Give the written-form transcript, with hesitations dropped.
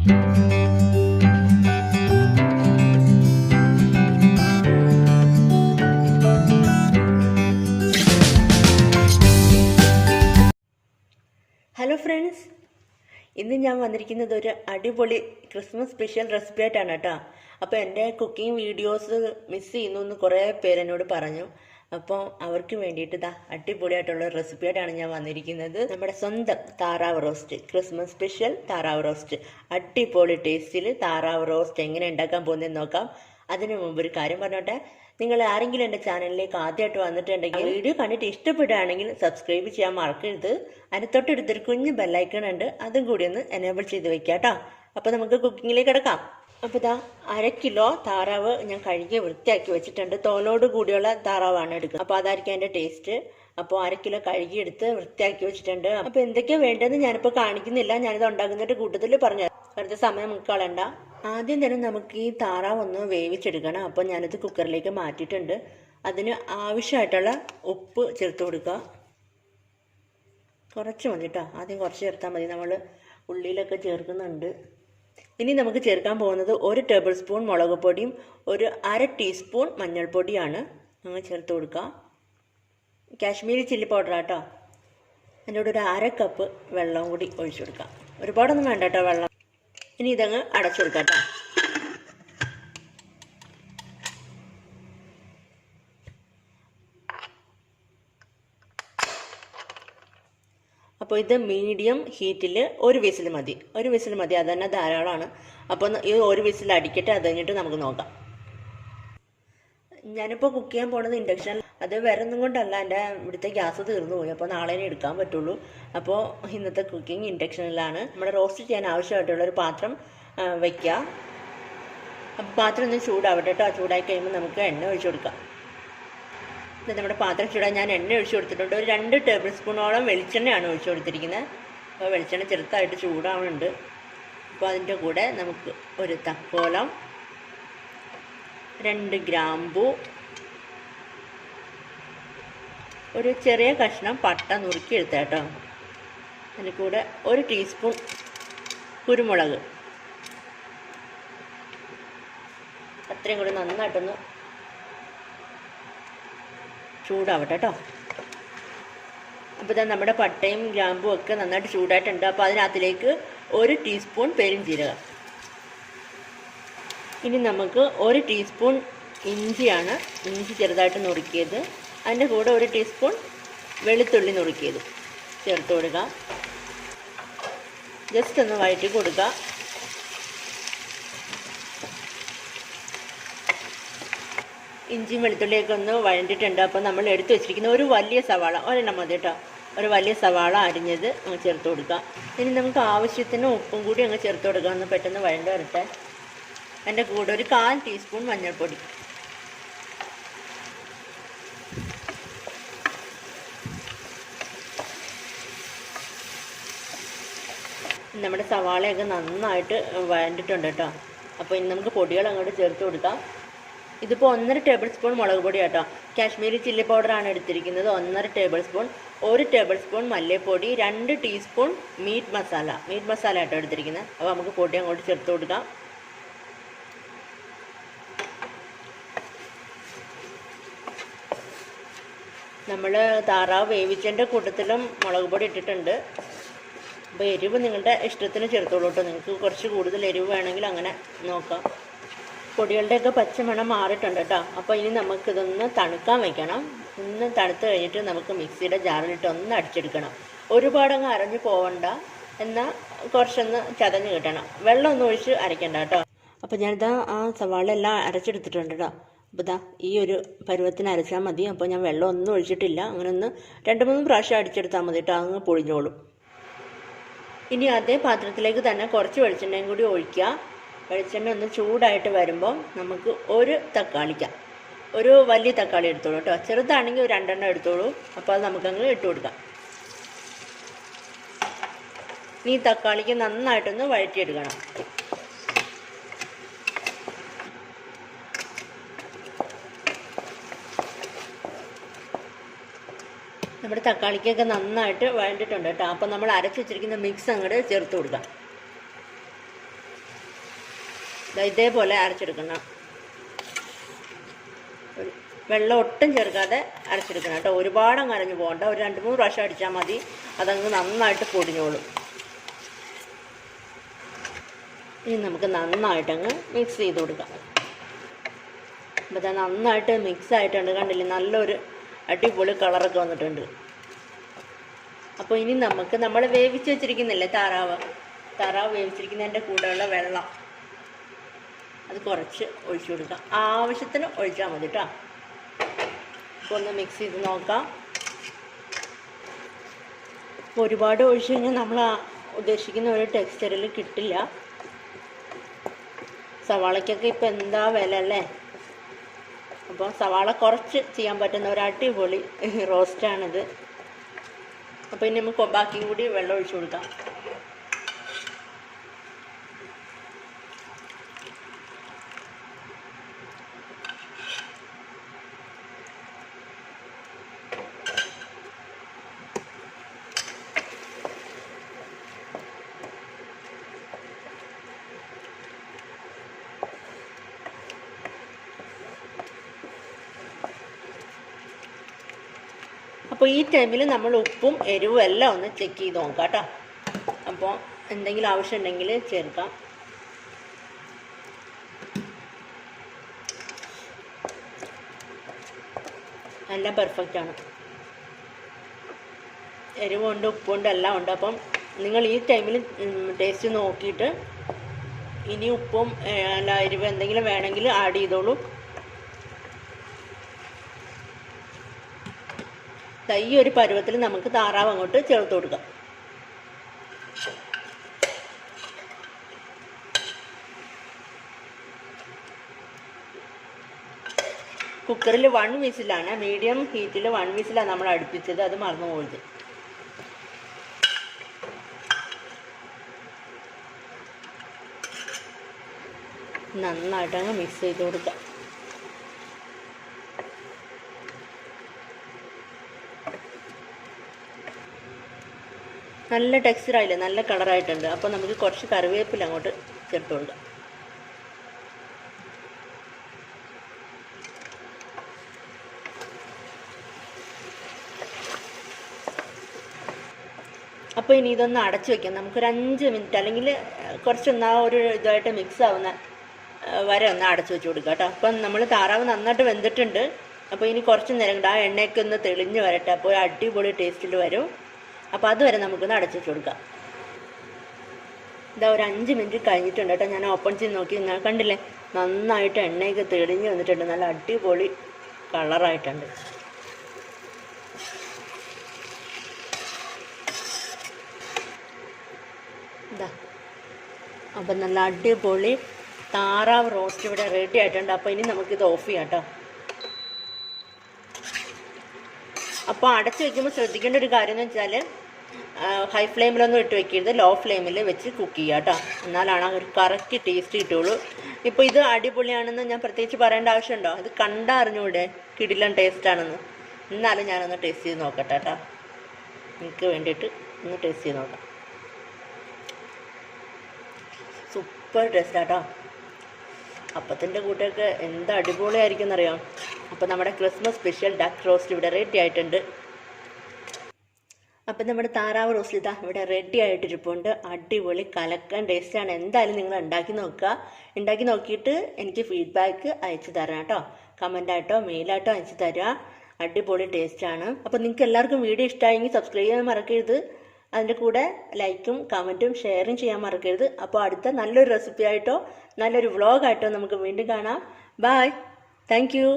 Hello friends, ഇന്ന് ഞാൻ വന്നിരിക്കുന്നത് ഒരു അടിപൊളി ക്രിസ്മസ് സ്പെഷ്യൽ റെസിപ്പി ആയിട്ടാണ് കേട്ടോ. അപ്പോൾ എൻ്റെ കുക്കിംഗ് വീഡിയോസ് മിസ് ചെയ്യുന്നു എന്ന് കുറേ പേരെന്നോട് പറഞ്ഞു. അപ്പോൾ അവർക്ക് വേണ്ടിയിട്ട് അടിപൊളിയായിട്ടുള്ള റെസിപ്പി ആയിട്ടാണ് ഞാൻ വന്നിരിക്കുന്നത്. നമ്മുടെ സ്വന്തം താറാവ് റോസ്റ്റ്, ക്രിസ്മസ് സ്പെഷ്യൽ താറാവ് റോസ്റ്റ്. അടിപൊളി ടേസ്റ്റിൽ താറാവ് റോസ്റ്റ് എങ്ങനെ ഉണ്ടാക്കാൻ പോകുന്നതെന്ന് നോക്കാം. അതിനു മുമ്പ് ഒരു കാര്യം പറഞ്ഞോട്ടെ, നിങ്ങൾ ആരെങ്കിലും എൻ്റെ ചാനലിലേക്ക് ആദ്യമായിട്ട് വന്നിട്ടുണ്ടെങ്കിൽ വീഡിയോ കണ്ടിട്ട് ഇഷ്ടപ്പെടുകയാണെങ്കിൽ സബ്സ്ക്രൈബ് ചെയ്യാൻ മറക്കരുത്. അതിന് തൊട്ടടുത്തൊരു കുഞ്ഞ് ബെല്ലൈക്കൺ ഉണ്ട്, അതും കൂടി ഒന്ന് എനേബിൾ ചെയ്ത് വെക്കാം കേട്ടോ. അപ്പോൾ നമുക്ക് കുക്കിങ്ങിലേക്ക് കിടക്കാം. അപ്പോൾ 1/2 കിലോ താറാവ് ഞാൻ കഴുകി വൃത്തിയാക്കി വെച്ചിട്ടുണ്ട്. തോലോട് കൂടിയുള്ള താറാവാണ് എടുക്കുന്നത്, അപ്പോൾ അതായിരിക്കും അതിൻ്റെ ടേസ്റ്റ്. അപ്പോൾ 1/2 കിലോ കഴുകിയെടുത്ത് വൃത്തിയാക്കി വെച്ചിട്ടുണ്ട്. അപ്പോൾ എന്തൊക്കെയാണ് വേണ്ടതെന്ന് ഞാനിപ്പോൾ കാണിക്കുന്നില്ല, ഞാനിത് ഉണ്ടാക്കുന്നതിൻ്റെ കൂട്ടത്തിൽ പറഞ്ഞു. വെറുതെ സമയം നമുക്ക് കളയണ്ട. ആദ്യം തന്നെ നമുക്ക് ഈ താറാവ് ഒന്ന് വേവിച്ചെടുക്കണം. അപ്പോൾ ഞാനിത് കുക്കറിലേക്ക് മാറ്റിയിട്ടുണ്ട്. അതിന് ആവശ്യമായിട്ടുള്ള ഉപ്പ് ചേർത്ത് കൊടുക്കുക. കുറച്ച് മതി കേട്ടോ, ആദ്യം കുറച്ച് ചേർത്താൽ മതി, നമ്മൾ ഉള്ളിയിലൊക്കെ ചേർക്കുന്നുണ്ട്. ഇനി നമുക്ക് ചേർക്കാൻ പോകുന്നത് 1 ടേബിൾ സ്പൂൺ മുളക് പൊടിയും 1/2 ടീസ്പൂൺ മഞ്ഞൾപ്പൊടിയാണ്. നമ്മൾ ചേർത്ത് കൊടുക്കുക. കാശ്മീരി ചില്ലി പൗഡർ കേട്ടോ. അതിൻ്റെ കൂടെ 1/2 കപ്പ് വെള്ളവും കൂടി ഒഴിച്ചു കൊടുക്കാം. ഒരുപാടൊന്നും വേണ്ട കേട്ടോ വെള്ളം. ഇനി ഇതങ്ങ് അടച്ചു കൊടുക്കാം കേട്ടോ. അപ്പോൾ ഇത് മീഡിയം ഹീറ്റിൽ 1 വിസിൽ മതി. 1 വിസിൽ മതി, അത് തന്നെ ധാരാളമാണ്. അപ്പോൾ ഈ 1 വിസിൽ അടിക്കട്ടെ, അത് കഴിഞ്ഞിട്ട് നമുക്ക് നോക്കാം. ഞാനിപ്പോൾ കുക്ക് ചെയ്യാൻ പോകുന്നത് ഇൻഡക്ഷൻ. അത് വേറെ ഒന്നും കൊണ്ടല്ല, എൻ്റെ ഇവിടുത്തെ ഗ്യാസ് തീർന്നു പോയി. അപ്പോൾ നാളെ എടുക്കാൻ പറ്റുള്ളൂ. അപ്പോൾ ഇന്നത്തെ കുക്കിംഗ് ഇൻഡക്ഷനിലാണ്. നമ്മുടെ റോസ്റ്റ് ചെയ്യാൻ ആവശ്യമായിട്ടുള്ളൊരു പാത്രം വയ്ക്കുക. അപ്പോൾ പാത്രം ഒന്ന് ചൂടാവട്ടെ കേട്ടോ. ചൂടായി കഴിയുമ്പോൾ നമുക്ക് എണ്ണ ഒഴിച്ചു കൊടുക്കാം. നമ്മുടെ പാത്രം ചൂടാൻ ഞാൻ എണ്ണ ഒഴിച്ചു കൊടുത്തിട്ടുണ്ട്. ഒരു 2 ടേബിൾ സ്പൂണോളം വെളിച്ചെണ്ണയാണ് ഒഴിച്ചു കൊടുത്തിരിക്കുന്നത്. അപ്പോൾ വെളിച്ചെണ്ണ ചെറുതായിട്ട് ചൂടാവുന്നുണ്ട്. അപ്പോൾ അതിൻ്റെ കൂടെ നമുക്ക് ഒരു തക്കോലം, 2 ഗ്രാമ്പൂ, ഒരു ചെറിയ കഷ്ണം പട്ട നുറുക്കി എടുത്ത കേട്ടോ. അതിൻ്റെ കൂടെ 1 ടീസ്പൂൺ കുരുമുളക്. അത്രയും കൂടി നന്നായിട്ടൊന്ന് ചൂടാവട്ടെ കേട്ടോ. അപ്പോൾ നമ്മുടെ പട്ടയും ഗ്രാമ്പും ഒക്കെ നന്നായിട്ട് ചൂടായിട്ടുണ്ട്. അപ്പോൾ അതിനകത്തിലേക്ക് 1 ടീസ്പൂൺ പെരുംജീരകം. ഇനി നമുക്ക് 1 ടീസ്പൂൺ ഇഞ്ചിയാണ്, ഇഞ്ചി ചെറുതായിട്ട് നുറുക്കിയത്. അതിൻ്റെ കൂടെ 1 ടീസ്പൂൺ വെളുത്തുള്ളി നുറുക്കിയത് ചേർത്ത് കൊടുക്കുക. ജസ്റ്റ് ഒന്ന് വഴറ്റി കൊടുക്കുക. ഇഞ്ചിയും വെളുത്തുള്ളിയൊക്കെ ഒന്ന് വഴണ്ടിട്ടുണ്ട്. അപ്പോൾ നമ്മൾ എടുത്തു വെച്ചിരിക്കുന്ന ഒരു വലിയ സവാള, ഒരെണ്ണം മതി കേട്ടോ, ഒരു വലിയ സവാള അരിഞ്ഞത് അങ്ങ് ചേർത്ത് കൊടുക്കുക. ഇനി നമുക്ക് ആവശ്യത്തിന് ഉപ്പും കൂടി അങ്ങ് ചേർത്ത് കൊടുക്കുക. ഒന്ന് പെട്ടെന്ന് വഴണ്ട് വരട്ടെ. അതിൻ്റെ കൂടെ ഒരു 1/4 ടീസ്പൂൺ മഞ്ഞൾപ്പൊടി. നമ്മുടെ സവാളയൊക്കെ നന്നായിട്ട് വഴണ്ടിട്ടുണ്ട് കേട്ടോ. അപ്പോൾ ഇനി നമുക്ക് പൊടികൾ അങ്ങോട്ട് ചേർത്ത് കൊടുക്കാം. ഇതിപ്പോൾ 1/2 ടേബിൾ സ്പൂൺ മുളക് പൊടി കേട്ടോ. കാശ്മീരി ചില്ലി പൗഡറാണ് എടുത്തിരിക്കുന്നത്, 1/2 ടേബിൾ സ്പൂൺ. 1 ടേബിൾ സ്പൂൺ മല്ലിപ്പൊടി, 2 ടീസ്പൂൺ മീറ്റ് മസാല കേട്ടോ എടുത്തിരിക്കുന്നത്. അപ്പോൾ നമുക്ക് പൊടി അങ്ങോട്ട് ചേർത്ത് കൊടുക്കാം. നമ്മൾ താറാവ് വേവിച്ചതിൻ്റെ കൂട്ടത്തിലും മുളക് പൊടി ഇട്ടിട്ടുണ്ട്. അപ്പോൾ എരിവ് നിങ്ങളുടെ ഇഷ്ടത്തിന് ചേർത്തോളൂ കേട്ടോ. നിങ്ങൾക്ക് കുറച്ച് കൂടുതൽ എരിവ് വേണമെങ്കിൽ അങ്ങനെ നോക്കാം. പൊടികളുടെയൊക്കെ പച്ചമണം മാറിയിട്ടുണ്ട് കേട്ടോ. അപ്പോൾ ഇനി നമുക്കിതൊന്ന് തണുക്കാൻ വയ്ക്കണം. ഒന്ന് തണുത്ത് കഴിഞ്ഞിട്ട് നമുക്ക് മിക്സിയുടെ ജാറിലിട്ട് ഒന്ന് അടിച്ചെടുക്കണം. ഒരുപാടങ്ങ് അരഞ്ഞു പോവണ്ട, എന്നാൽ കുറച്ചൊന്ന് ചതഞ്ഞ് കിട്ടണം. വെള്ളം ഒന്നും ഒഴിച്ച് അരയ്ക്കണ്ട കേട്ടോ. അപ്പോൾ ഞാനിതാ ആ സവാള എല്ലാം അരച്ചെടുത്തിട്ടുണ്ട് കേട്ടോ. അപ്പോൾ ഈ ഒരു പരുവത്തിന് അരച്ചാൽ മതി. അപ്പോൾ ഞാൻ വെള്ളം ഒന്നും ഒഴിച്ചിട്ടില്ല. അങ്ങനെ ഒന്ന് 2-3 പ്രാവശ്യം അടിച്ചെടുത്താൽ മതി കേട്ടോ, അങ്ങ് പൊളിഞ്ഞോളും. ഇനി അതേ പാത്രത്തിലേക്ക് തന്നെ കുറച്ച് വെളിച്ചെണ്ണയും കൂടി ഒഴിക്കുക. വെളിച്ചെണ്ണ ഒന്ന് ചൂടായിട്ട് വരുമ്പോൾ നമുക്ക് ഒരു വലിയ തക്കാളി എടുത്തോളൂ കേട്ടോ. ചെറുതാണെങ്കിൽ ഒരു 2 എണ്ണം എടുത്തോളൂ. അപ്പോൾ അത് നമുക്കങ്ങ് ഇട്ട് കൊടുക്കാം. ഈ തക്കാളിക്ക് നന്നായിട്ടൊന്ന് വഴറ്റിയെടുക്കണം. നമ്മുടെ തക്കാളിക്കൊക്കെ നന്നായിട്ട് വഴണ്ടിട്ടുണ്ട് കേട്ടോ. അപ്പോൾ നമ്മൾ അരച്ച് വെച്ചിരിക്കുന്ന മിക്സ് അങ്ങോട്ട് ചേർത്ത് കൊടുക്കാം. ഇതേപോലെ അരച്ചെടുക്കണം. വെള്ളം ഒട്ടും ചേർക്കാതെ അരച്ചെടുക്കണം കേട്ടോ. ഒരുപാടങ്ങ് അരഞ്ഞു പോകണ്ട. ഒരു 2-3 പ്രാവശ്യം അടിച്ചാൽ മതി. അതങ്ങ് നന്നായിട്ട് പൊടിഞ്ഞോളും. ഇനി നമുക്ക് നന്നായിട്ടങ്ങ് മിക്സ് ചെയ്ത് കൊടുക്കാം. അപ്പോൾ അത് നന്നായിട്ട് മിക്സ് ആയിട്ടുണ്ട്. കണ്ടില്ലേ, നല്ലൊരു അടിപൊളി കളറൊക്കെ വന്നിട്ടുണ്ട്. അപ്പോൾ ഇനി നമുക്ക് നമ്മൾ വേവിച്ച് വെച്ചിരിക്കുന്നില്ലേ താറാവ് വേവിച്ചിരിക്കുന്നതിൻ്റെ കൂടെയുള്ള വെള്ളം അത് കുറച്ച് ഒഴിച്ചു കൊടുക്കാം. ആവശ്യത്തിന് ഒഴിച്ചാൽ മതി കേട്ടോ. അപ്പോൾ ഒന്ന് മിക്സ് ചെയ്ത് നോക്കാം. അപ്പോൾ ഒരുപാട് ഒഴിച്ച് കഴിഞ്ഞാൽ നമ്മൾ ഉദ്ദേശിക്കുന്ന ഒരു ടെക്സ്ചറിൽ കിട്ടില്ല. സവാളയ്ക്കൊക്കെ ഇപ്പം എന്താ വില അല്ലേ. അപ്പോൾ സവാള കുറച്ച് ചെയ്യാൻ പറ്റുന്ന ഒരു അടിപൊളി റോസ്റ്റാണിത്. അപ്പോൾ ഇനി നമുക്ക് ബാക്കിയും കൂടി വെള്ളം ഒഴിച്ചു കൊടുക്കാം. അപ്പോൾ ഈ ടൈമിൽ നമ്മൾ ഉപ്പും എരിവും എല്ലാം ഒന്ന് ചെക്ക് ചെയ്ത് നോക്കാം കേട്ടോ. അപ്പോൾ എന്തെങ്കിലും ആവശ്യം ഉണ്ടെങ്കിൽ ചേർക്കാം. എല്ലാം പെർഫെക്റ്റാണ്. എരിവുണ്ട്, ഉപ്പുണ്ട്, എല്ലാം ഉണ്ട്. അപ്പം നിങ്ങൾ ഈ ടൈമിൽ ടേസ്റ്റ് നോക്കിയിട്ട് ഇനി ഉപ്പും അല്ല എരിവ് എന്തെങ്കിലും വേണമെങ്കിൽ ആഡ് ചെയ്തോളൂ. ഈ ഒരു പരുവത്തിൽ നമുക്ക് താറാവ് അങ്ങോട്ട് ചേർത്ത് കൊടുക്കാം. കുക്കറിൽ 1 വിസിലാണ്, മീഡിയം ഹീറ്റിൽ 1 വിസിലാണ് നമ്മൾ അടുപ്പിച്ചത്. അത് മറന്നു പോയത്. നന്നായിട്ടങ്ങ് മിക്സ് ചെയ്ത് കൊടുക്കാം. നല്ല ടെക്സ്ചറായില്ലേ, നല്ല കളറായിട്ടുണ്ട്. അപ്പോൾ നമുക്ക് കുറച്ച് കറിവേപ്പില അങ്ങോട്ട് ചേർത്ത് കൊടുക്കാം. അപ്പോൾ ഇനി ഇതൊന്ന് അടച്ചു വയ്ക്കാം. നമുക്കൊരു 5 മിനിറ്റ് അല്ലെങ്കിൽ കുറച്ചൊന്ന് ആ ഒരു ഇതായിട്ട് മിക്സ് ആവുന്ന വരെ ഒന്ന് അടച്ചു വെച്ച് കൊടുക്കാം കേട്ടോ. അപ്പം നമ്മൾ താറാവ് നന്നായിട്ട് വെന്തിട്ടുണ്ട്. അപ്പോൾ ഇനി കുറച്ച് നേരം കൊണ്ട് ആ എണ്ണയൊക്കെ ഒന്ന് തെളിഞ്ഞ് വരട്ടെ. അപ്പോൾ ഒരു അടിപൊളി ടേസ്റ്റിൽ വരും. അപ്പോൾ അതുവരെ നമുക്കൊന്ന് അടച്ചു വെച്ച് കൊടുക്കാം. ഇതാ ഒരു 5 മിനിറ്റ് കഴിഞ്ഞിട്ടുണ്ട് കേട്ടോ. ഞാൻ ഓപ്പൺ ചെയ്ത് നോക്കി, നിങ്ങൾ കണ്ടില്ലേ, നന്നായിട്ട് എണ്ണയൊക്കെ തെളിഞ്ഞ് വന്നിട്ടുണ്ട്. നല്ല അടിപൊളി കളറായിട്ടുണ്ട്. ഇതാ, അപ്പം നല്ല അടിപൊളി താറാവ് റോസ്റ്റ് ഇവിടെ റെഡി ആയിട്ടുണ്ട്. അപ്പോൾ ഇനി നമുക്കിത് ഓഫ് ചെയ്യാം കേട്ടോ. അപ്പോൾ അടച്ചു വയ്ക്കുമ്പോൾ ശ്രദ്ധിക്കേണ്ട ഒരു കാര്യം എന്ന് വെച്ചാൽ ഹൈ ഫ്ലെയിമിലൊന്നും ഇട്ട് വെക്കരുത്. ലോ ഫ്ലെയിമിൽ വെച്ച് കുക്ക് ചെയ്യുക കേട്ടോ. എന്നാലാണ് ഒരു കറക്റ്റ് ടേസ്റ്റ് കിട്ടുള്ളൂ. ഇപ്പോൾ ഇത് അടിപൊളിയാണെന്ന് ഞാൻ പ്രത്യേകിച്ച് പറയേണ്ട ആവശ്യമുണ്ടോ? ഇത് കണ്ടറിഞ്ഞൂടെ കിടിലൻ ടേസ്റ്റാണെന്ന്. എന്നാലും ഞാനൊന്ന് ടേസ്റ്റ് ചെയ്ത് നോക്കട്ടെ കേട്ടോ. എനിക്ക് വേണ്ടിയിട്ട് ഒന്ന് ടേസ്റ്റ് ചെയ്ത് നോക്കാം. സൂപ്പർ ടേസ്റ്റാട്ടോ. അപ്പത്തിൻ്റെ കൂട്ടൊക്കെ എന്ത് അടിപൊളിയായിരിക്കും എന്നറിയാം. അപ്പോൾ നമ്മുടെ ക്രിസ്മസ് സ്പെഷ്യൽ ഡക്ക് റോസ്റ്റ് ഇവിടെ റെഡി ആയിട്ടുണ്ട്. അപ്പം നമ്മുടെ താറാവ് റോസ്റ്റ് ഇതാ ഇവിടെ റെഡി ആയിട്ടിരിപ്പുണ്ട്. അടിപൊളി കലക്കൻ ടേസ്റ്റാണ്. എന്തായാലും നിങ്ങൾ ഉണ്ടാക്കി നോക്കുക. ഉണ്ടാക്കി നോക്കിയിട്ട് എനിക്ക് ഫീഡ്ബാക്ക് അയച്ചു തരാം കേട്ടോ. കമൻ്റായിട്ടോ മെയിലായിട്ടോ അയച്ചു തരാം. അടിപൊളി ടേസ്റ്റാണ്. അപ്പോൾ നിങ്ങൾക്ക് എല്ലാവർക്കും വീഡിയോ ഇഷ്ടമായെങ്കിൽ സബ്സ്ക്രൈബ് ചെയ്യാൻ മറക്കരുത്. അതിൻ്റെ കൂടെ ലൈക്കും കമൻറ്റും ഷെയറും ചെയ്യാൻ മറക്കരുത്. അപ്പോൾ അടുത്ത നല്ലൊരു റെസിപ്പി ആയിട്ടോ നല്ലൊരു വ്ളോഗായിട്ടോ നമുക്ക് വീണ്ടും കാണാം. ബൈ. Thank you.